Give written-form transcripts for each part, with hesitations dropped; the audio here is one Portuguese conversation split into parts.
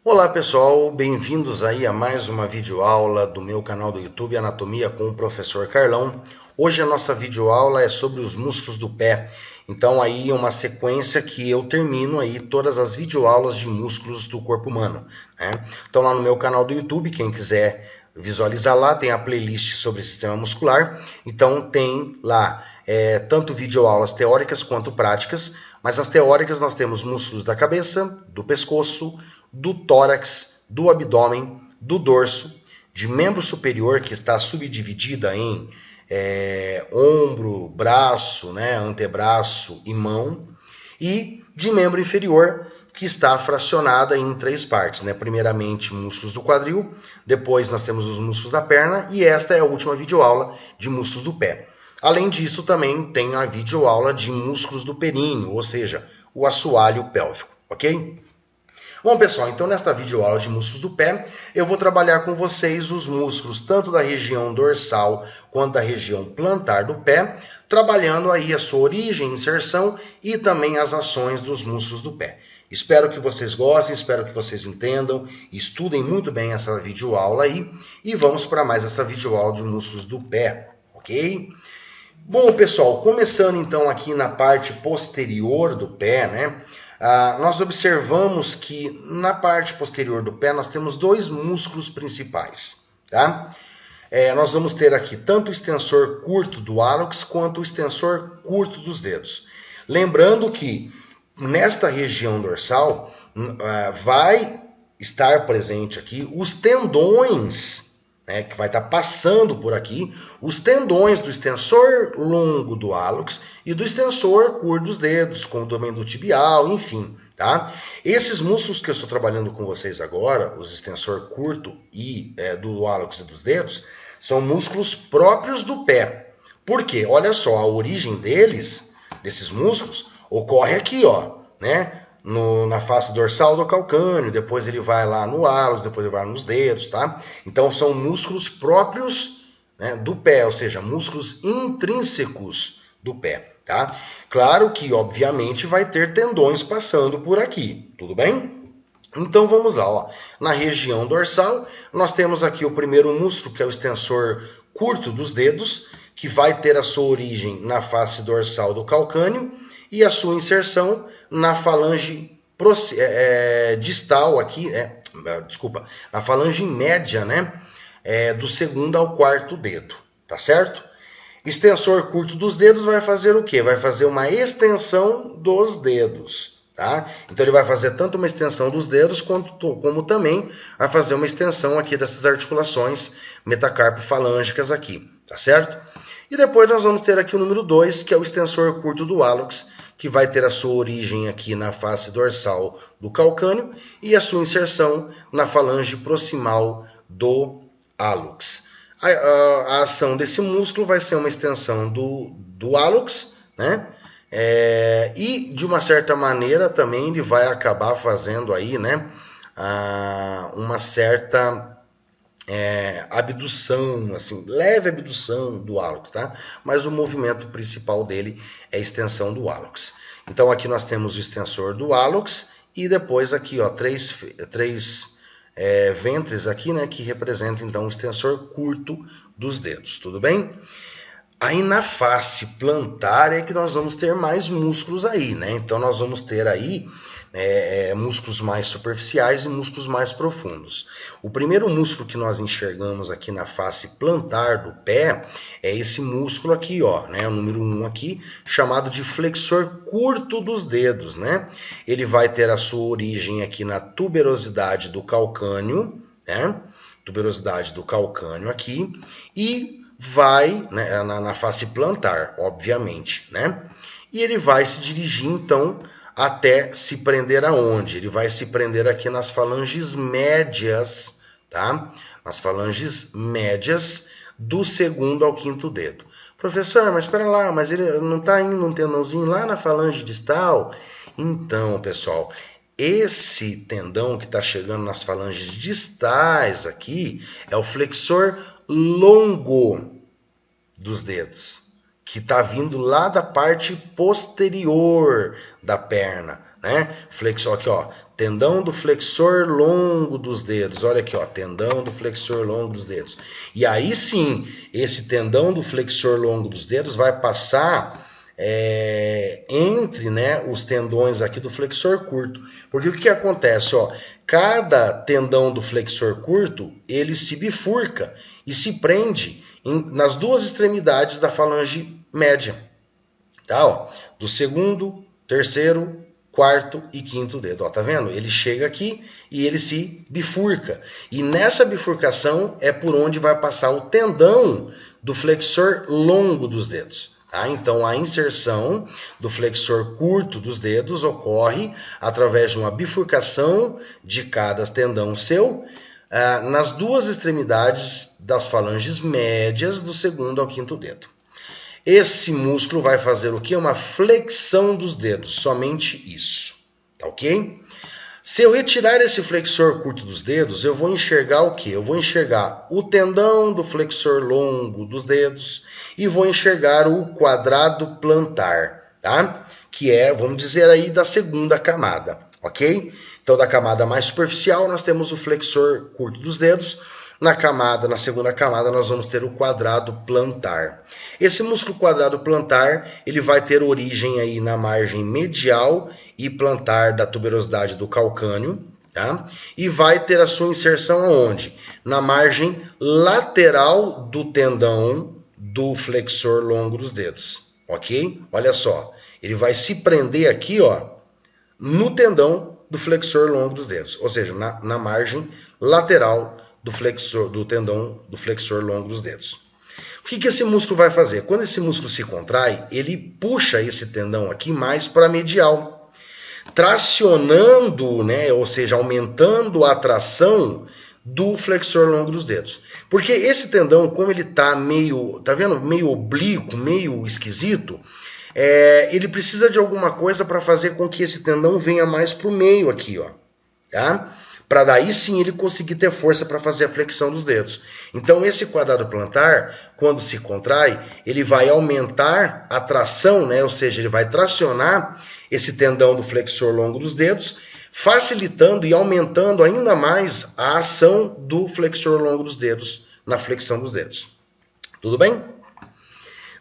Olá pessoal, bem-vindos aí a mais uma videoaula do meu canal do YouTube Anatomia com o Professor Carlão. Hoje a nossa videoaula é sobre os músculos do pé. Então aí é uma sequência que eu termino aí todas as videoaulas de músculos do corpo humano, né? Então lá no meu canal do YouTube, quem quiser visualizar lá, tem a playlist sobre sistema muscular. Então tem lá tanto videoaulas teóricas quanto práticas, mas as teóricas nós temos músculos da cabeça, do pescoço, do tórax, do abdômen, do dorso, de membro superior, que está subdividida em ombro, braço, né, antebraço e mão, e de membro inferior, que está fracionada em três partes, né? Primeiramente, músculos do quadril, depois nós temos os músculos da perna, e esta é a última videoaula de músculos do pé. Além disso, também tem a videoaula de músculos do períneo, ou seja, o assoalho pélvico, ok? Bom, pessoal, então nesta videoaula de músculos do pé, eu vou trabalhar com vocês os músculos tanto da região dorsal quanto da região plantar do pé, trabalhando aí a sua origem, inserção e também as ações dos músculos do pé. Espero que vocês gostem, espero que vocês entendam, estudem muito bem essa videoaula aí e vamos para mais essa videoaula de músculos do pé, ok? Bom, pessoal, começando então aqui na parte posterior do pé, né? Nós observamos que na parte posterior do pé nós temos dois músculos principais, tá? Nós vamos ter aqui tanto o extensor curto do hálux quanto o extensor curto dos dedos. Lembrando que nesta região dorsal vai estar presente aqui os tendões, né, que vai estar passando por aqui, os tendões do extensor longo do hálux e do extensor curto dos dedos, como também do tibial, enfim, tá? Esses músculos que eu estou trabalhando com vocês agora, os extensor curto e do hálux e dos dedos, são músculos próprios do pé. Por quê? Olha só, a origem desses músculos, ocorre aqui, ó, né? Na face dorsal do calcâneo, depois ele vai lá no hálux, depois ele vai nos dedos, tá? Então são músculos próprios, né, do pé, ou seja, músculos intrínsecos do pé, tá? Claro que, obviamente, vai ter tendões passando por aqui, tudo bem? Então vamos lá, ó. Na região dorsal, nós temos aqui o primeiro músculo, que é o extensor curto dos dedos, que vai ter a sua origem na face dorsal do calcâneo, e a sua inserção na falange distal aqui, na falange média, né, do segundo ao quarto dedo, tá certo? Extensor curto dos dedos vai fazer o quê? Vai fazer uma extensão dos dedos, tá? Então ele vai fazer tanto uma extensão dos dedos como também vai fazer uma extensão aqui dessas articulações metacarpo-falângicas aqui, tá certo? E depois nós vamos ter aqui o número 2, que é o extensor curto do hálux, que vai ter a sua origem aqui na face dorsal do calcâneo e a sua inserção na falange proximal do hálux. A ação desse músculo vai ser uma extensão do hálux, né? E de uma certa maneira também ele vai acabar fazendo aí, né, uma certa abdução, assim, leve abdução do hálux, tá? Mas o movimento principal dele é a extensão do hálux. Então aqui nós temos o extensor do hálux e depois aqui, ó, três ventres aqui, né, que representam então o extensor curto dos dedos, tudo bem? Aí na face plantar é que nós vamos ter mais músculos aí, né? Então nós vamos ter aí músculos mais superficiais e músculos mais profundos. O primeiro músculo que nós enxergamos aqui na face plantar do pé é esse músculo aqui, ó, né? O número 1 aqui, chamado de flexor curto dos dedos, né? Ele vai ter a sua origem aqui na tuberosidade do calcâneo, né? Tuberosidade do calcâneo aqui, e vai, né, na face plantar, obviamente, né? E ele vai se dirigir, então, até se prender aonde? Ele vai se prender aqui nas falanges médias, tá? Nas falanges médias do segundo ao quinto dedo. Professor, mas espera lá, mas ele não está indo um tendãozinho lá na falange distal? Então, pessoal, esse tendão que está chegando nas falanges distais aqui é o flexor longo dos dedos, que está vindo lá da parte posterior da perna, né? Flexor aqui, ó, tendão do flexor longo dos dedos. Olha aqui, ó, tendão do flexor longo dos dedos. E aí sim, esse tendão do flexor longo dos dedos vai passar entre, né, os tendões aqui do flexor curto. Porque o que acontece, ó, cada tendão do flexor curto, ele se bifurca e se prende nas duas extremidades da falange média, tá? Ó, do segundo, terceiro, quarto e quinto dedo, ó, tá vendo? Ele chega aqui e ele se bifurca. E nessa bifurcação é por onde vai passar o tendão do flexor longo dos dedos. Tá? Então, a inserção do flexor curto dos dedos ocorre através de uma bifurcação de cada tendão seu nas duas extremidades das falanges médias do segundo ao quinto dedo. Esse músculo vai fazer o quê? Uma flexão dos dedos, somente isso, tá ok? Se eu retirar esse flexor curto dos dedos, eu vou enxergar o quê? Eu vou enxergar o tendão do flexor longo dos dedos e vou enxergar o quadrado plantar, tá? Que é, vamos dizer aí, da segunda camada, ok? Então, da camada mais superficial, nós temos o flexor curto dos dedos. Na segunda camada, nós vamos ter o quadrado plantar. Esse músculo quadrado plantar, ele vai ter origem aí na margem medial e plantar da tuberosidade do calcâneo, tá? E vai ter a sua inserção aonde? Na margem lateral do tendão do flexor longo dos dedos, ok? Olha só, ele vai se prender aqui, ó, no tendão do flexor longo dos dedos, ou seja, na margem lateral do tendão do flexor longo dos dedos. O que esse músculo vai fazer? Quando esse músculo se contrai, ele puxa esse tendão aqui mais para a medial, tracionando, né, ou seja, aumentando a tração do flexor longo dos dedos. Porque esse tendão, como ele tá meio, tá vendo, meio oblíquo, meio esquisito, ele precisa de alguma coisa para fazer com que esse tendão venha mais para o meio aqui, ó, tá? Para daí sim ele conseguir ter força para fazer a flexão dos dedos. Então esse quadrado plantar, quando se contrai, ele vai aumentar a tração, né? Ou seja, ele vai tracionar esse tendão do flexor longo dos dedos, facilitando e aumentando ainda mais a ação do flexor longo dos dedos na flexão dos dedos. Tudo bem?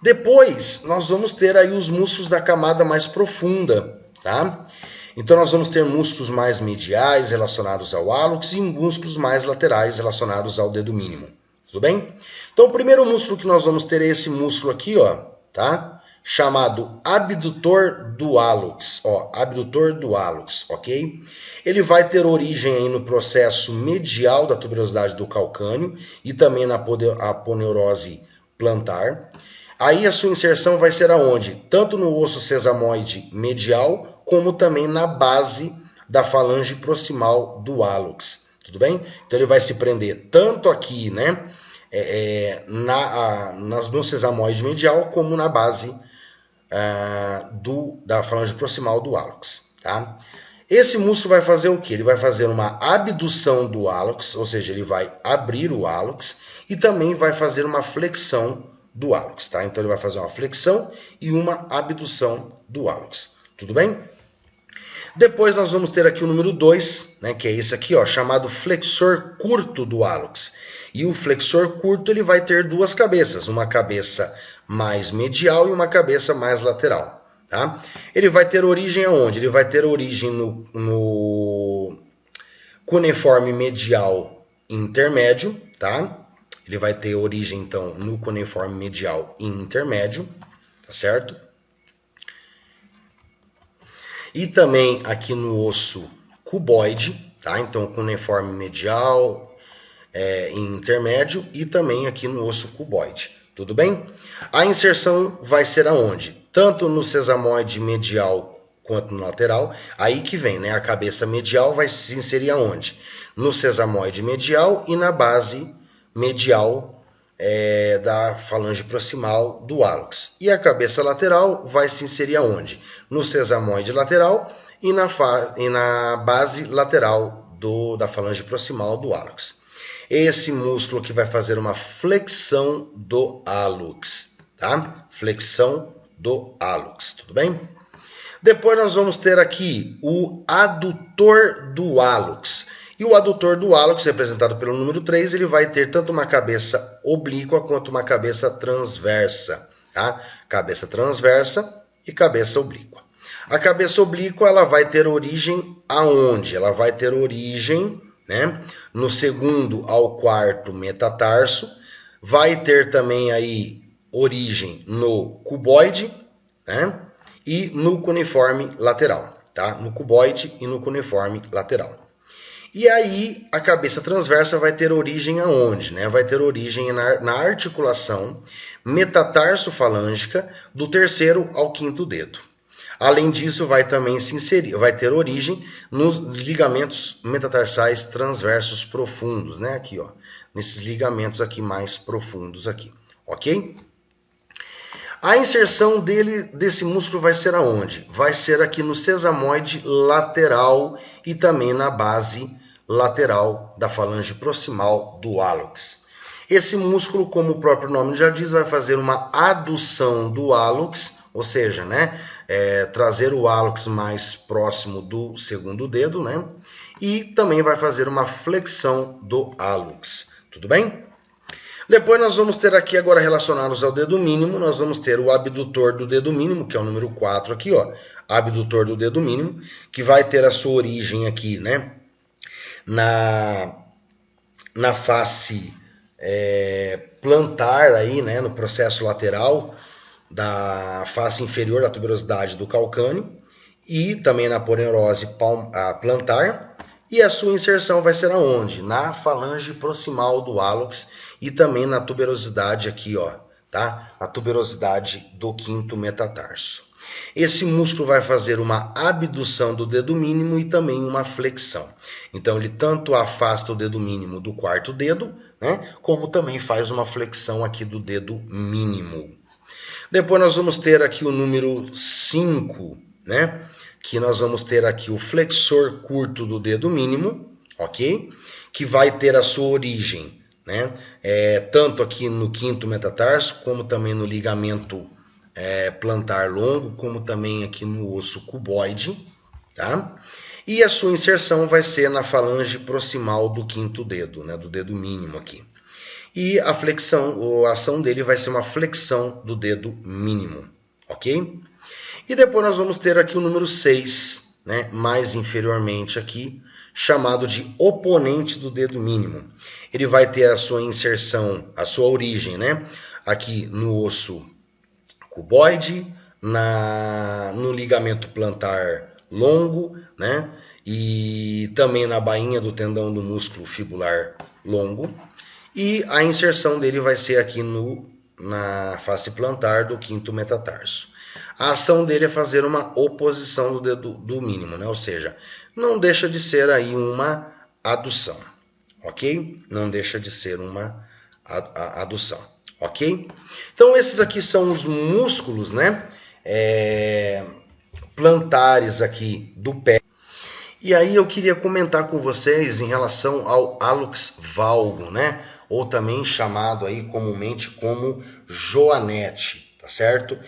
Depois nós vamos ter aí os músculos da camada mais profunda, tá? Então, nós vamos ter músculos mais mediais relacionados ao hálux e músculos mais laterais relacionados ao dedo mínimo. Tudo bem? Então, o primeiro músculo que nós vamos ter é esse músculo aqui, ó, tá? Chamado abdutor do hálux, ó, abdutor do hálux, ok? Ele vai ter origem aí no processo medial da tuberosidade do calcâneo e também na aponeurose plantar. Aí a sua inserção vai ser aonde? Tanto no osso sesamoide medial, como também na base da falange proximal do hálux, tudo bem? Então ele vai se prender tanto aqui, né, no sesamoide medial, como na base da falange proximal do hálux, tá? Esse músculo vai fazer o quê? Ele vai fazer uma abdução do hálux, ou seja, ele vai abrir o hálux e também vai fazer uma flexão do hálux, tá? Então ele vai fazer uma flexão e uma abdução do hálux, tudo bem? Depois nós vamos ter aqui o número 2, né, que é esse aqui, ó, chamado flexor curto do hálux. E o flexor curto ele vai ter duas cabeças, uma cabeça mais medial e uma cabeça mais lateral, tá? Ele vai ter origem aonde? Ele vai ter origem no cuneiforme medial intermédio, tá? Ele vai ter origem, então, no cuneiforme medial e intermédio, tá certo? E também aqui no osso cuboide, tá? Então, cuneiforme medial e intermédio, e também aqui no osso cuboide, tudo bem? A inserção vai ser aonde? Tanto no sesamoide medial quanto no lateral. Aí que vem, né? A cabeça medial vai se inserir aonde? No sesamoide medial e na base medial da falange proximal do hálux. E a cabeça lateral vai se inserir aonde? No sesamoide lateral e na base lateral da falange proximal do hálux. Esse músculo que vai fazer uma flexão do hálux, tá? Flexão do hálux, tudo bem? Depois nós vamos ter aqui o adutor do hálux. E o adutor do hálux, representado pelo número 3, ele vai ter tanto uma cabeça oblíqua quanto uma cabeça transversa. Tá? Cabeça transversa e cabeça oblíqua. A cabeça oblíqua ela vai ter origem aonde? Ela vai ter origem, né, no segundo ao quarto metatarso. Vai ter também aí origem no cuboide, né, e no cuneiforme lateral. Tá? No cuboide e no cuneiforme lateral. E aí a cabeça transversa vai ter origem aonde? Né? Vai ter origem na articulação metatarso-falângica do terceiro ao quinto dedo. Além disso, vai também se inserir, vai ter origem nos ligamentos metatarsais transversos profundos, né? Aqui, ó, nesses ligamentos aqui mais profundos aqui, ok? A inserção desse músculo vai ser aonde? Vai ser aqui no sesamoide lateral e também na base lateral da falange proximal do hálux. Esse músculo, como o próprio nome já diz, vai fazer uma adução do hálux, ou seja, né, trazer o hálux mais próximo do segundo dedo, né, e também vai fazer uma flexão do hálux. Tudo bem? Depois nós vamos ter aqui, agora relacionados ao dedo mínimo, nós vamos ter o abdutor do dedo mínimo, que é o número 4 aqui, ó, abdutor do dedo mínimo, que vai ter a sua origem aqui, né, na face plantar aí, né, no processo lateral da face inferior da tuberosidade do calcâneo e também na poneurose plantar, e a sua inserção vai ser aonde? Na falange proximal do hálux e também na tuberosidade aqui, ó, tá? Na tuberosidade do quinto metatarso. Esse músculo vai fazer uma abdução do dedo mínimo e também uma flexão. Então, ele tanto afasta o dedo mínimo do quarto dedo, né, como também faz uma flexão aqui do dedo mínimo. Depois nós vamos ter aqui o número 5, né, que nós vamos ter aqui o flexor curto do dedo mínimo, ok? Que vai ter a sua origem, né, tanto aqui no quinto metatarso, como também no ligamento plantar longo, como também aqui no osso cuboide, tá? E a sua inserção vai ser na falange proximal do quinto dedo, né, do dedo mínimo aqui. E a flexão, ou a ação dele vai ser uma flexão do dedo mínimo, ok? E depois nós vamos ter aqui o número 6, né, mais inferiormente aqui, chamado de oponente do dedo mínimo. Ele vai ter a sua inserção, a sua origem, né, aqui no osso cuboide, no ligamento plantar longo, né, e também na bainha do tendão do músculo fibular longo. E a inserção dele vai ser aqui na face plantar do quinto metatarso. A ação dele é fazer uma oposição do dedo do mínimo, né? Ou seja, não deixa de ser aí uma adução, ok? Não deixa de ser uma adução, ok? Então esses aqui são os músculos, né, plantares aqui do pé. E aí eu queria comentar com vocês em relação ao hálux valgo, né? Ou também chamado aí comumente como joanete, tá certo?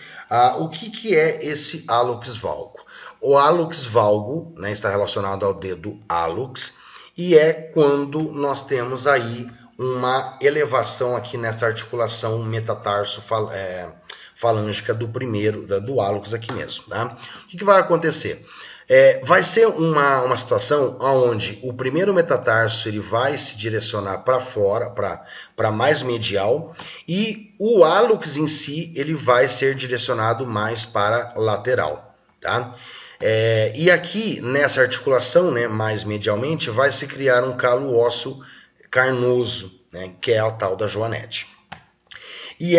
O que é esse hálux valgo? O hálux valgo, né, está relacionado ao dedo hálux e é quando nós temos aí uma elevação aqui nessa articulação metatarso-falângica do hálux aqui mesmo, tá? O que vai acontecer? Vai ser uma situação onde o primeiro metatarso ele vai se direcionar para fora, para mais medial, e o hálux em si ele vai ser direcionado mais para lateral, tá? E aqui nessa articulação, né, mais medialmente, vai se criar um calo ósseo carnoso, né, que é a tal da joanete. E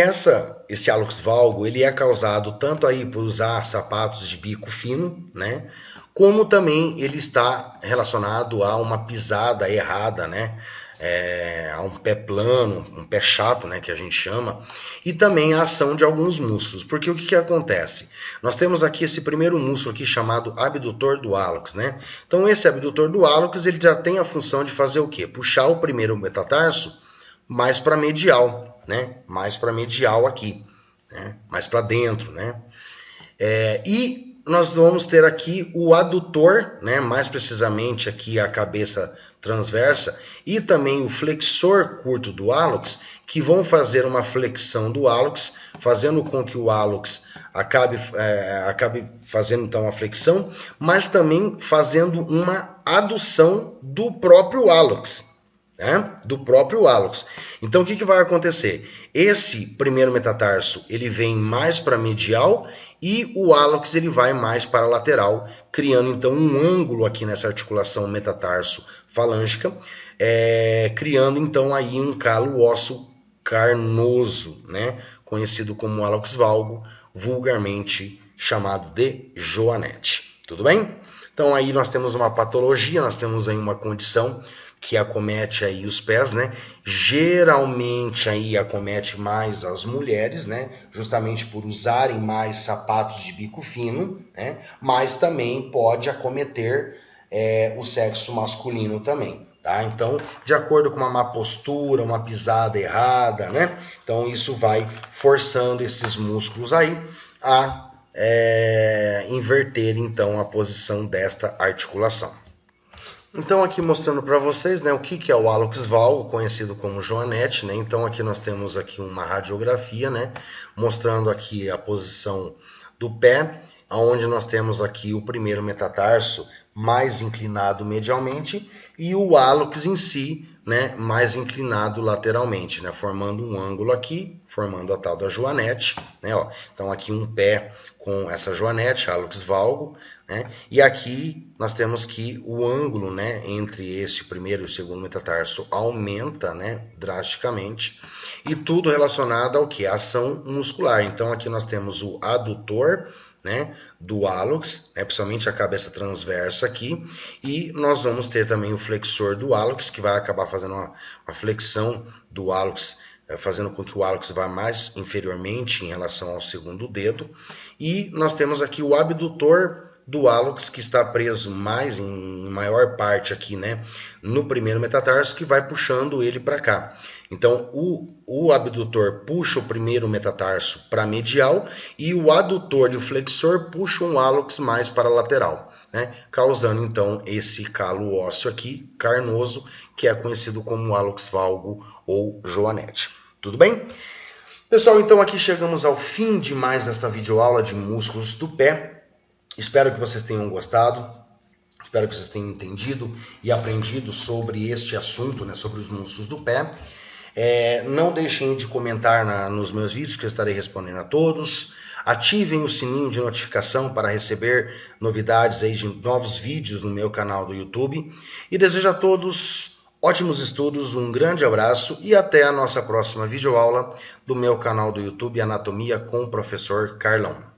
esse hálux valgo ele é causado tanto aí por usar sapatos de bico fino, né, como também ele está relacionado a uma pisada errada, né, a um pé plano, um pé chato, né, que a gente chama, e também a ação de alguns músculos. Porque o que acontece? Nós temos aqui esse primeiro músculo aqui chamado abdutor do hálux, né? Então esse abdutor do hálux ele já tem a função de fazer o quê? Puxar o primeiro metatarso mais para medial, né? Mais para medial aqui, né? Mais para dentro, né? E nós vamos ter aqui o adutor, né, mais precisamente aqui a cabeça transversa, e também o flexor curto do hálux, que vão fazer uma flexão do hálux, fazendo com que o hálux acabe fazendo então a flexão, mas também fazendo uma adução do próprio hálux. Do próprio hálux. Então o que vai acontecer? Esse primeiro metatarso ele vem mais para medial e o hálux ele vai mais para lateral, criando então um ângulo aqui nessa articulação metatarso falângica, criando então aí um calo ósseo carnoso, né? Conhecido como hálux valgo, vulgarmente chamado de joanete. Tudo bem? Então aí nós temos uma patologia, nós temos aí uma condição que acomete aí os pés, né? Geralmente aí acomete mais as mulheres, né? Justamente por usarem mais sapatos de bico fino, né? Mas também pode acometer o sexo masculino também, tá? Então, de acordo com uma má postura, uma pisada errada, né? Então isso vai forçando esses músculos aí a inverter então a posição desta articulação. Então aqui mostrando para vocês, né, o que é o hálux valgo, conhecido como joanete, né? Então aqui nós temos aqui uma radiografia, né, mostrando aqui a posição do pé, onde nós temos aqui o primeiro metatarso mais inclinado medialmente e o hálux em si, né, mais inclinado lateralmente, né, formando um ângulo aqui, formando a tal da joanete, né, ó. Então aqui um pé com essa joanete, hálux valgo, né, e aqui nós temos que o ângulo, né, entre esse primeiro e o segundo metatarso aumenta, né, drasticamente, e tudo relacionado ao que? A ação muscular. Então aqui nós temos o adutor, né, do hálux, principalmente a cabeça transversa aqui, e nós vamos ter também o flexor do hálux, que vai acabar fazendo uma flexão do hálux, fazendo com que o hálux vá mais inferiormente em relação ao segundo dedo, e nós temos aqui o abdutor do hálux, que está preso mais em maior parte aqui, né, no primeiro metatarso, que vai puxando ele para cá. Então o abdutor puxa o primeiro metatarso para medial e o adutor e o flexor puxam o hálux mais para lateral, né, causando então esse calo ósseo aqui carnoso, que é conhecido como hálux valgo ou joanete. Tudo bem? Pessoal, então aqui chegamos ao fim de mais esta videoaula de músculos do pé. Espero que vocês tenham gostado, espero que vocês tenham entendido e aprendido sobre este assunto, né, sobre os músculos do pé. Não deixem de comentar nos meus vídeos, que eu estarei respondendo a todos. Ativem o sininho de notificação para receber novidades aí de novos vídeos no meu canal do YouTube. E desejo a todos ótimos estudos, um grande abraço e até a nossa próxima videoaula do meu canal do YouTube Anatomia com o Professor Carlão.